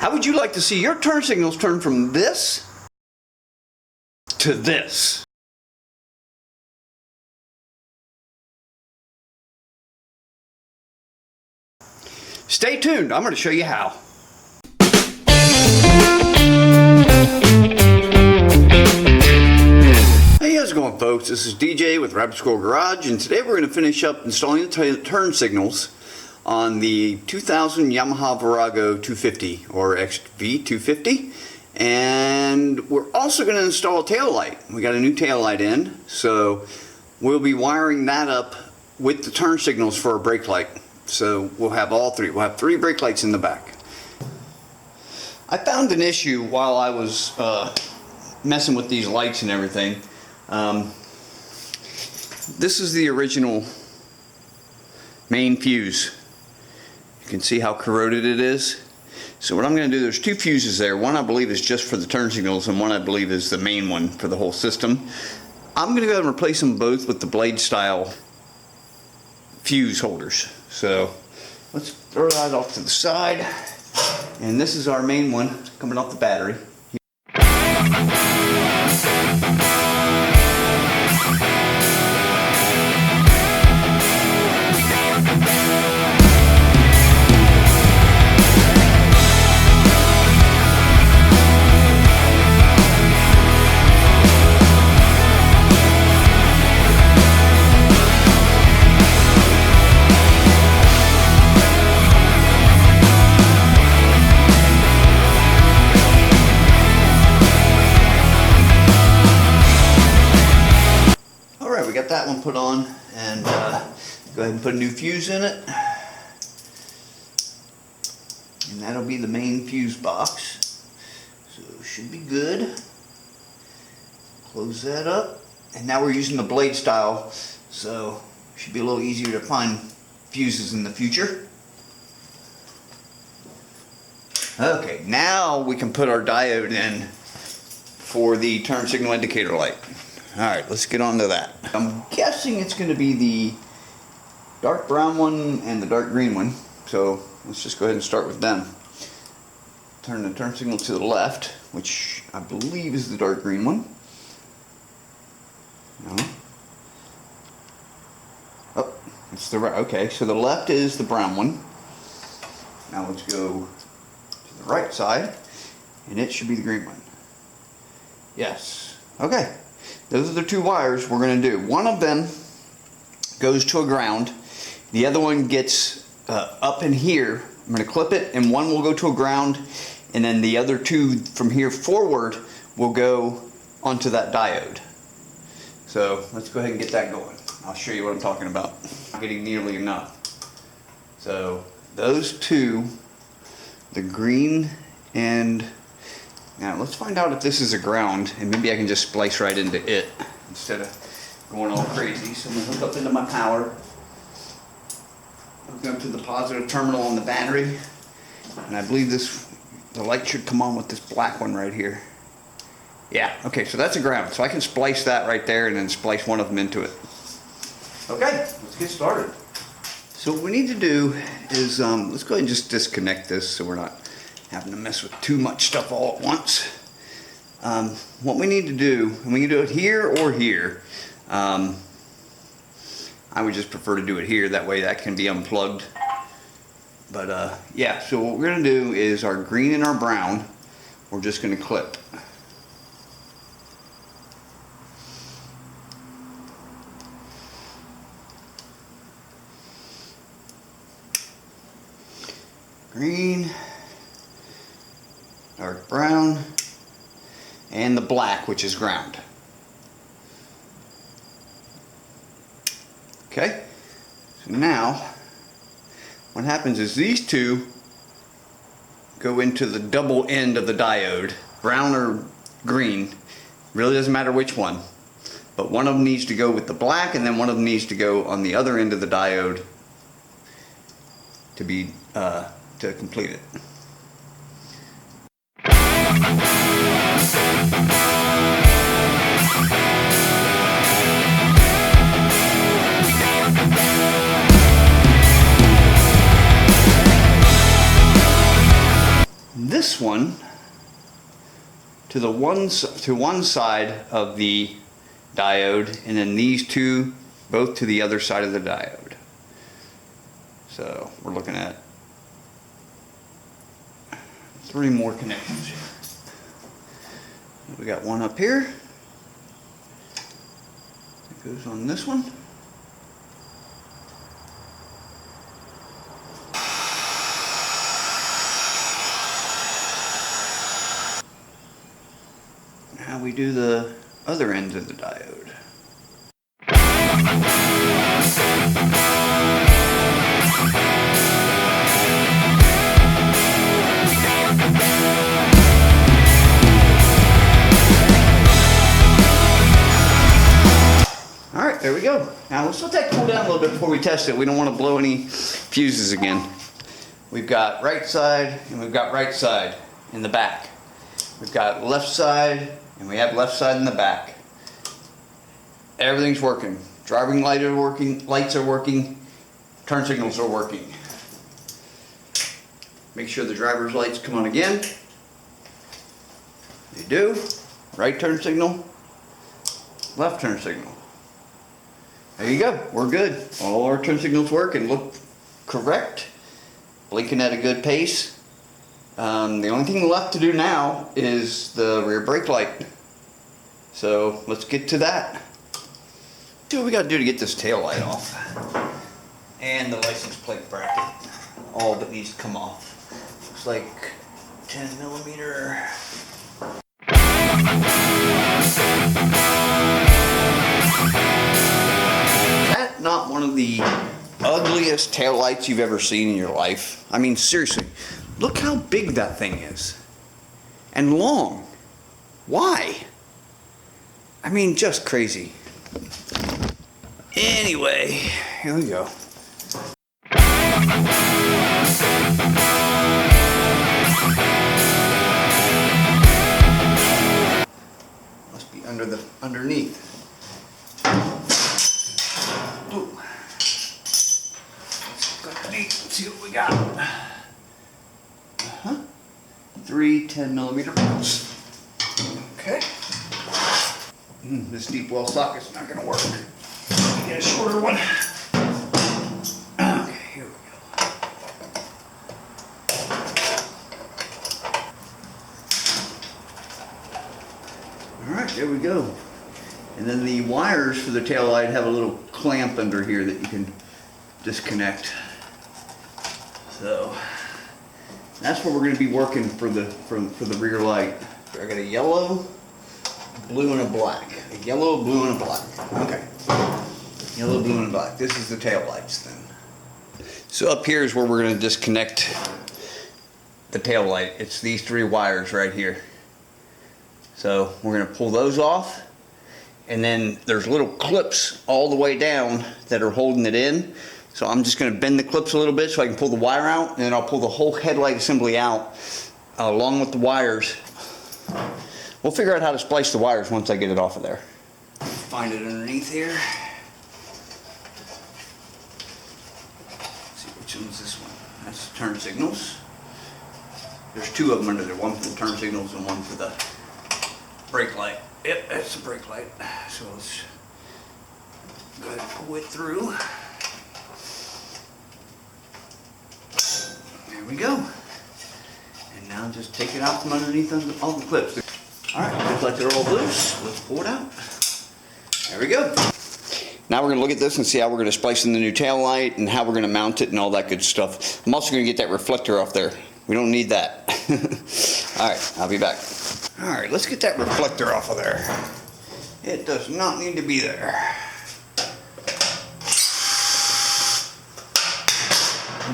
How would you like to see your turn signals turn from this to this? Stay tuned, I'm going to show you how. Hey, how's it going, folks? This is DJ with Rabbit Squirrel Garage, and today we're going to finish up installing the turn signals on the 2000 Yamaha Virago 250 or xv250, and we're also going to install a tail light. We got a new tail light in, so we'll be wiring that up with the turn signals for our brake light. So we'll have all three. We'll have three brake lights in the back. I found an issue while I was messing with these lights and everything. This is the original main fuse. You can see how corroded it is. So what I'm going to do, there's two fuses there. One I believe is just for the turn signals, and one I believe is the main one for the whole system. I'm going to go ahead and replace them both with the blade style fuse holders. So let's throw that off to the side, and this is our main one coming off the battery. We got that one put on, and go ahead and put a new fuse in it, and that'll be the main fuse box. So it should be good. Close that up, and now we're using the blade style, so it should be a little easier to find fuses in the future. Okay, now we can put our diode in for the turn signal indicator light. Alright, let's get on to that. I'm guessing it's going to be the dark brown one and the dark green one. So let's just go ahead and start with them. Turn the turn signal to the left, which I believe is the dark green one. No. Oh, it's the right. Okay, so the left is the brown one. Now let's go to the right side, and it should be the green one. Yes. Okay. Those are the two wires we're going to do. One of them goes to a ground. The other one gets up in here. I'm going to clip it, and one will go to a ground, and then the other two from here forward will go onto that diode. So let's go ahead and get that going. I'll show you what I'm talking about. Not getting nearly enough. So those two, the green and... Now let's find out if this is a ground, and maybe I can just splice right into it instead of going all crazy. So I'm going to hook up into my power, hook up to the positive terminal on the battery, and I believe the light should come on with this black one right here. Yeah, okay, so that's a ground. So I can splice that right there and then splice one of them into it. Okay, let's get started. So what we need to do is, let's go ahead and just disconnect this so we're not having to mess with too much stuff all at once. What we need to do, and we can do it here or here. I would just prefer to do it here, that way that can be unplugged. But yeah, so what we're going to do is our green and our brown, we're just going to clip. Green, dark brown, and the black, which is ground. Okay, so now what happens is these two go into the double end of the diode, brown or green, really doesn't matter which one, but one of them needs to go with the black, and then one of them needs to go on the other end of the diode to be to complete it. this one to one side of the diode, and then these two both to the other side of the diode. So we're looking at 3 more connections here. We got one up here. It goes on this one. Now we do the other ends of the diode. Alright, there we go. Now let's let that cool down a little bit before we test it. We don't want to blow any fuses again. We've got right side and we've got right side in the back. We've got left side and we have left side in the back. Everything's working. Driving light are working, lights are working, turn signals are working. Make sure the driver's lights come on again. They do. Right turn signal, left turn signal. There you go. We're good. All our turn signals work and look correct. Blinking at a good pace. The only thing left to do now is the rear brake light. So let's get to that. See what we got to do to get this tail light off. And the license plate bracket. All that needs to come off. Looks like 10 millimeter. That's not one of the ugliest tail lights you've ever seen in your life. I mean, seriously, look how big that thing is. And long. Why? I mean, just crazy. Anyway, here we go. Must be underneath. Ooh. Let's look underneath and see what we got. 3 10 millimeter bolts. Okay. This deep well socket's not going to work. Get a shorter one. Okay, here we go. Alright, there we go. And then the wires for the tail light have a little clamp under here that you can disconnect. So that's what we're going to be working for the rear light. I got a yellow, blue, and a black. A yellow, blue, and a black. Okay. Yellow, blue, and black. This is the tail lights then. So up here is where we're going to disconnect the tail light. It's these 3 wires right here. So we're going to pull those off, and then there's little clips all the way down that are holding it in. So I'm just going to bend the clips a little bit so I can pull the wire out, and then I'll pull the whole headlight assembly out along with the wires. We'll figure out how to splice the wires once I get it off of there. Find it underneath here. Let's see, which one's this one? That's the turn signals. There's 2 of them under there, one for the turn signals and one for the brake light. Yep, that's the brake light. So let's go ahead and pull it through. There we go. And now just take it out from underneath all the clips. Alright, looks like they're all loose. Let's pull it out. There we go. Now we're going to look at this and see how we're going to splice in the new tail light and how we're going to mount it and all that good stuff. I'm also going to get that reflector off there. We don't need that. Alright, I'll be back. Alright, let's get that reflector off of there. It does not need to be there.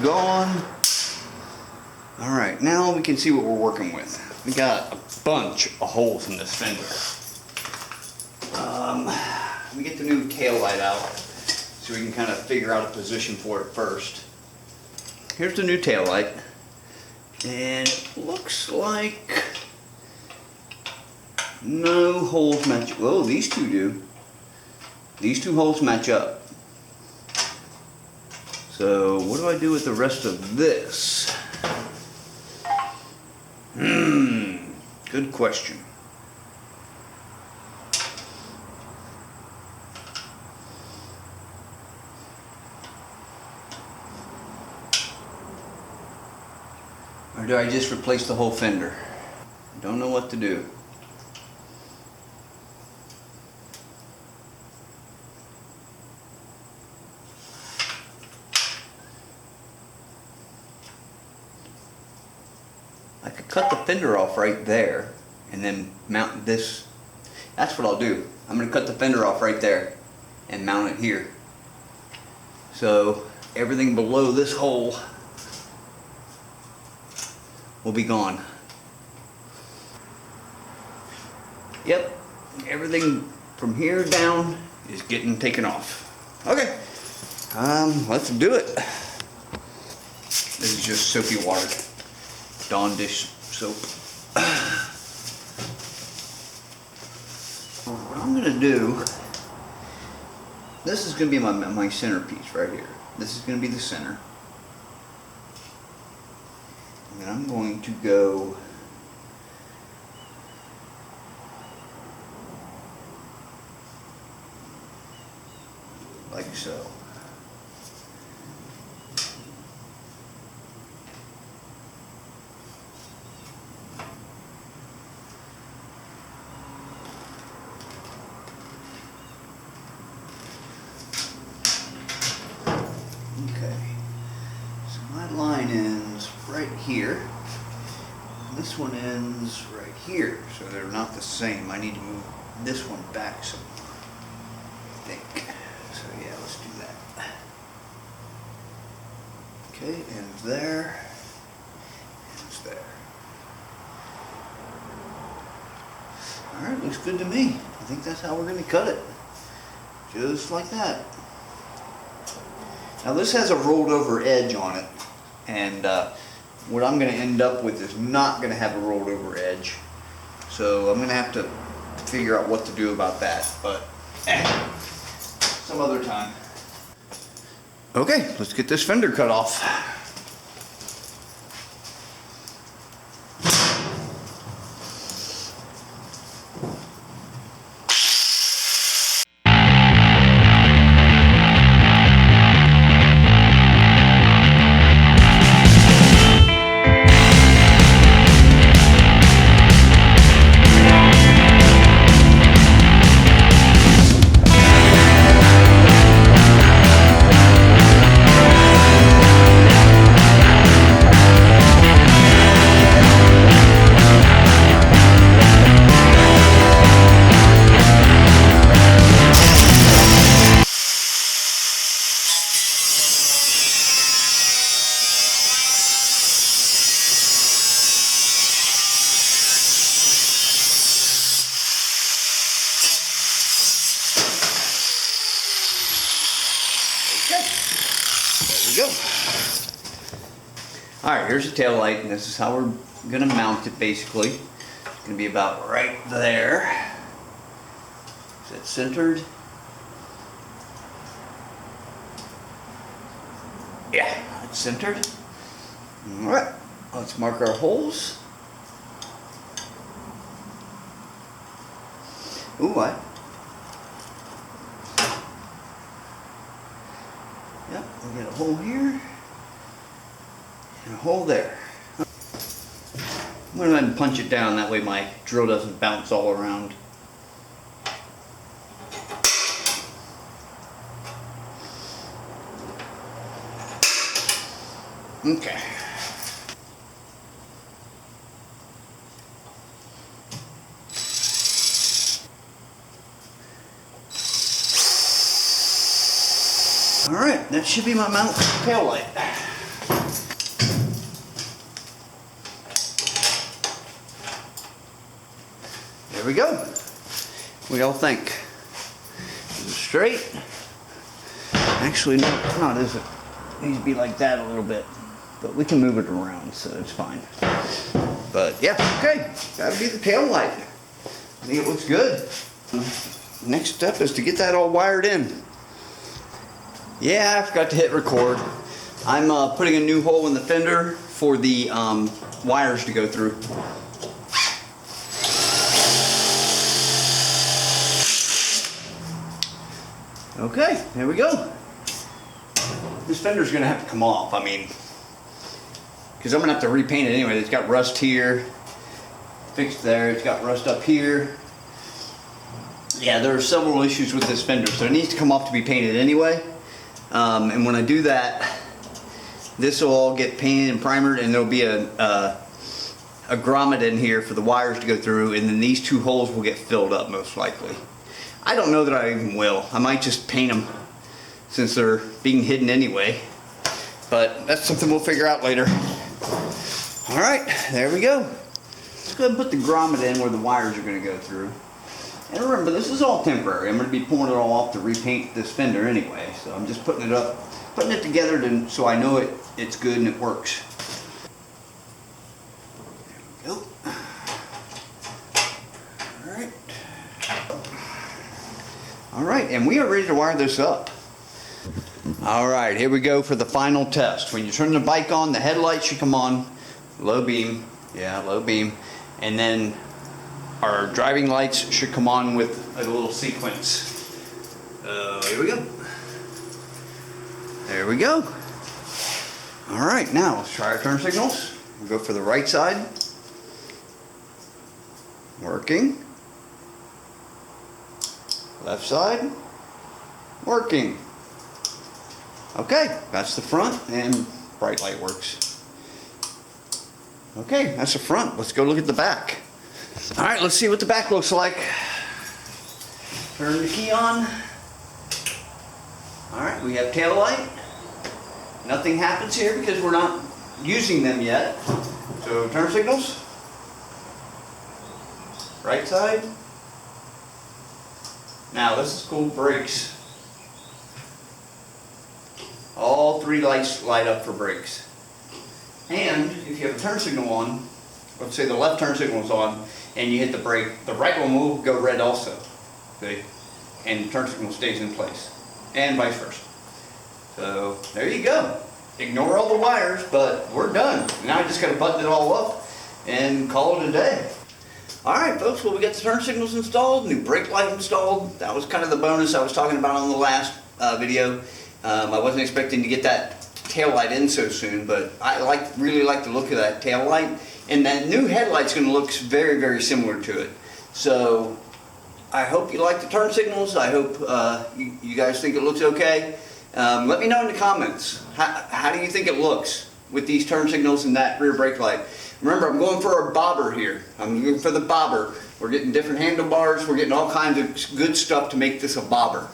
Gone. Alright, now we can see what we're working with. We got a bunch of holes in this fender. Let me get the new tail light out so we can kind of figure out a position for it first. Here's the new tail light, and it looks like no holes match. Oh, these 2 do. These 2 holes match up. So what do I do with the rest of this? Good question. Or do I just replace the whole fender? Don't know what to do. I could cut the fender off right there and then mount this. That's what I'll do. I'm going to cut the fender off right there and mount it here. So everything below this hole will be gone. Yep, everything from here down is getting taken off. Okay, let's do it. This is just soapy water. Dawn dish soap. What I'm gonna do, this is gonna be my centerpiece right here. This is gonna be the center. And then I'm going to go like so. Okay, so my line ends right here. This one ends right here, so they're not the same. I need to move this one back some, I think. So yeah, let's do that. Okay, ends there, ends there. Alright, looks good to me. I think that's how we're going to cut it. Just like that. Now this has a rolled over edge on it, and what I'm going to end up with is not going to have a rolled over edge. So I'm going to have to figure out what to do about that, but some other time. Okay, let's get this fender cut off. Go. Alright, here's the tail light, and this is how we're going to mount it basically. It's going to be about right there. Is that centered? Yeah, it's centered. Alright, let's mark our holes. Ooh, what? Yep, we got a hole here and a hole there. I'm going to go ahead and punch it down, that way my drill doesn't bounce all around. Okay. Alright, that should be my mount for the tail light. There we go. What do y'all think? Is it straight? Actually, no, it's not, is it? It needs to be like that a little bit. But we can move it around, so it's fine. But yeah, okay. That'll be the tail light. I think it looks good. Next step is to get that all wired in. Yeah, I forgot to hit record. I'm putting a new hole in the fender for the wires to go through. Okay, there we go. This fender's gonna have to come off, I mean, because I'm gonna have to repaint it anyway. It's got rust here, fixed there, it's got rust up here. Yeah, there are several issues with this fender, so it needs to come off to be painted anyway. And when I do that, this will all get painted and primered, and there'll be a grommet in here for the wires to go through, and then these two holes will get filled up most likely. I don't know that I even will. I might just paint them since they're being hidden anyway, but that's something we'll figure out later. All right, there we go. Let's go ahead and put the grommet in where the wires are going to go through. And remember, this is all temporary. I'm going to be pulling it all off to repaint this fender anyway, so I'm just putting it together so I know it's good and it works. There we go. All right, and we are ready to wire this up. All right, here we go for the final test. When you turn the bike on, the headlight should come on, low beam, yeah, low beam, and then our driving lights should come on with a little sequence. Here we go. There we go. All right, now let's try our turn signals. We'll go for the right side. Working. Left side. Working. Okay, that's the front, and bright light works. Okay, that's the front. Let's go look at the back. All right, let's see what the back looks like. Turn the key on. All right, we have tail light. Nothing happens here because we're not using them yet. So turn signals. Right side. Now this is called brakes. All three lights light up for brakes. And if you have a turn signal on, let's say the left turn signal is on, and you hit the brake, the right one will go red also. See? And the turn signal stays in place. And vice versa. So there you go. Ignore all the wires, but we're done. Now I just got to button it all up and call it a day. Alright folks, well we got the turn signals installed, new brake light installed. That was kind of the bonus I was talking about on the last video. I wasn't expecting to get that tail light in so soon, but I really like the look of that tail light. And that new headlight's going to look very, very similar to it. So I hope you like the turn signals. I hope you guys think it looks okay. Let me know in the comments. How do you think it looks with these turn signals and that rear brake light? Remember, I'm going for a bobber here. I'm looking for the bobber. We're getting different handlebars. We're getting all kinds of good stuff to make this a bobber.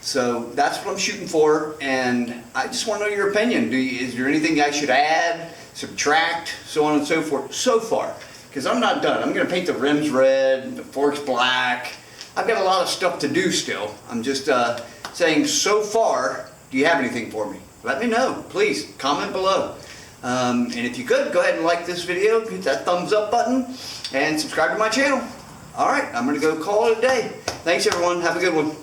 So that's what I'm shooting for, and I just want to know your opinion. Is there anything I should add, subtract, so on and so forth, so far? Because I'm not done. I'm going to paint the rims red, the forks black. I've got a lot of stuff to do still. I'm just saying, so far, do you have anything for me? Let me know. Please, comment below. And if you could, go ahead and like this video, hit that thumbs up button, and subscribe to my channel. Alright, I'm going to go call it a day. Thanks everyone. Have a good one.